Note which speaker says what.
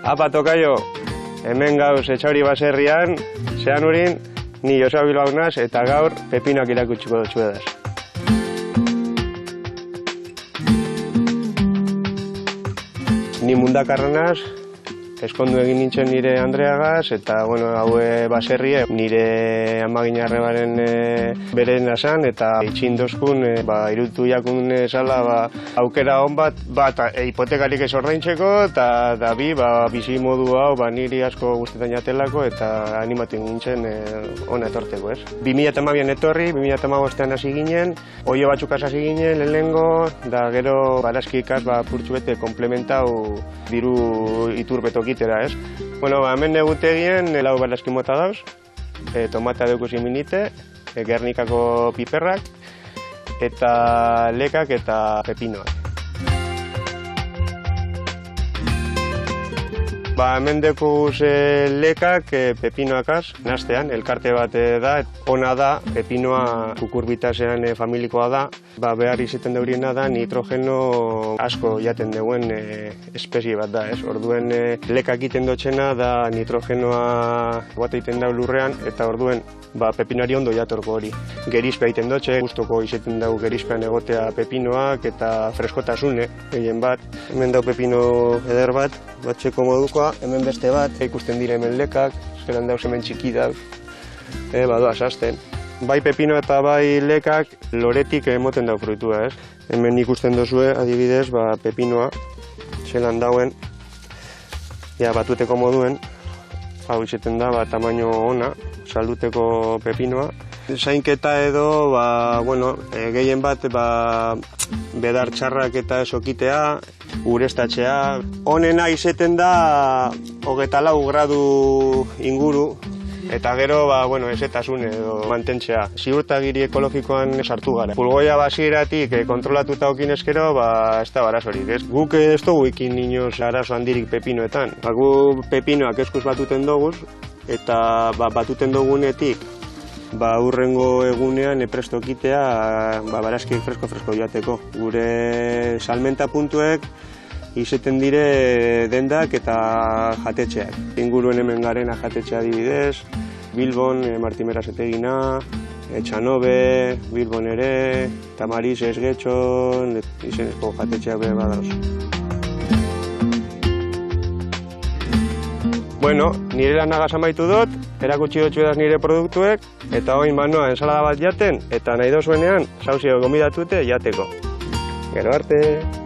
Speaker 1: Apa tokaio, hemen gauz Etxauri baserrian, zean urin, ni Joseba Bilbao naz eta gaur pepinoak irakutsiko dutxuedaz. Ni mundakarra naz, eskondu egin nintzen nire Andreagaz, eta bueno, haue baserrie nire amaginarrebaren beren asan, eta itxindozkun irutu jakun esala aukera hon bat hipotekarik ez ordaintzeko, eta bi bizi modu hau niri asko guztetan jatelako, eta animaten nintzen hona etorteko, ez? 2012an etorri, 2015an hasi ginen, oio batzuk hasi ginen, lehenengo, da gero barazkikaz purtsu bete komplementau diru iturbetoki. Ez? Bueno, hemen egutegien lau barazki mota dauz, tomata deuku ziminite, Gernikako piperrak, eta lekak eta pepinoak. Hemen dekuz lekak pepinoakaz, naztean, elkarte bat da, ona da, pepinoa kukurbitasean familikoa da, behar izaten dauriena da nitrogeno asko jaten duen espezie bat da, ez? Orduen lekak egiten dutxena da nitrogenoa bat egiten dau lurrean, eta orduen pepinoari ondo jatorko hori. Gerizpea egiten dutxe, gustoko izaten dau gerizpean egotea pepinoak eta freskotasune, gehien bat. Hemen dau pepino eder bat, batxeko modukoa, hemen beste bat, ikusten dire hemen lekak, zelan dauz hemen txiki dauz, badoaz azten. Bai pepino eta bai lekak loretik emoten dau fruitua, ez? Hemen ikusten dozue, adibidez, pepinoa, zelan dauen, batuteko moduen, hau izaten da, tamaino ona, salduteko pepinoa. Zainketa edo, gehien bat, bedar txarrak eta esokitea, ureztatzea. Honena izaten da, 24 gradu inguru, eta gero, ezetasun edo mantentzea. Ziurtagiri ekologikoan sartu gara. Pulgoia basieratik kontrolatuta okin eskero, ez da arazorik, ez? Guk ez dugu ikin inoz arazo handirik pepinoetan. Gu pepinoak eskuz batuten doguz, eta batuten dogunetik, urrengo egunean prestokitea barazkiek fresko joateko. Gure salmenta puntuek izaten dire dendak eta jatetxeak. Inguruen hemen garena jatetxea adibidez, Bilbon, Martimeras etegina, Etxanobe, Bilbon ere, Tamariz Esgetxon, izeneko jatetxeak behar badauz. Bueno, nire lanagaz amaitu dut, erakutsi dutxuedaz nire produktuek, eta hoin noa ensalada bat jaten, eta nahi dozuenean, sauzio gomidatute jateko. Gero arte!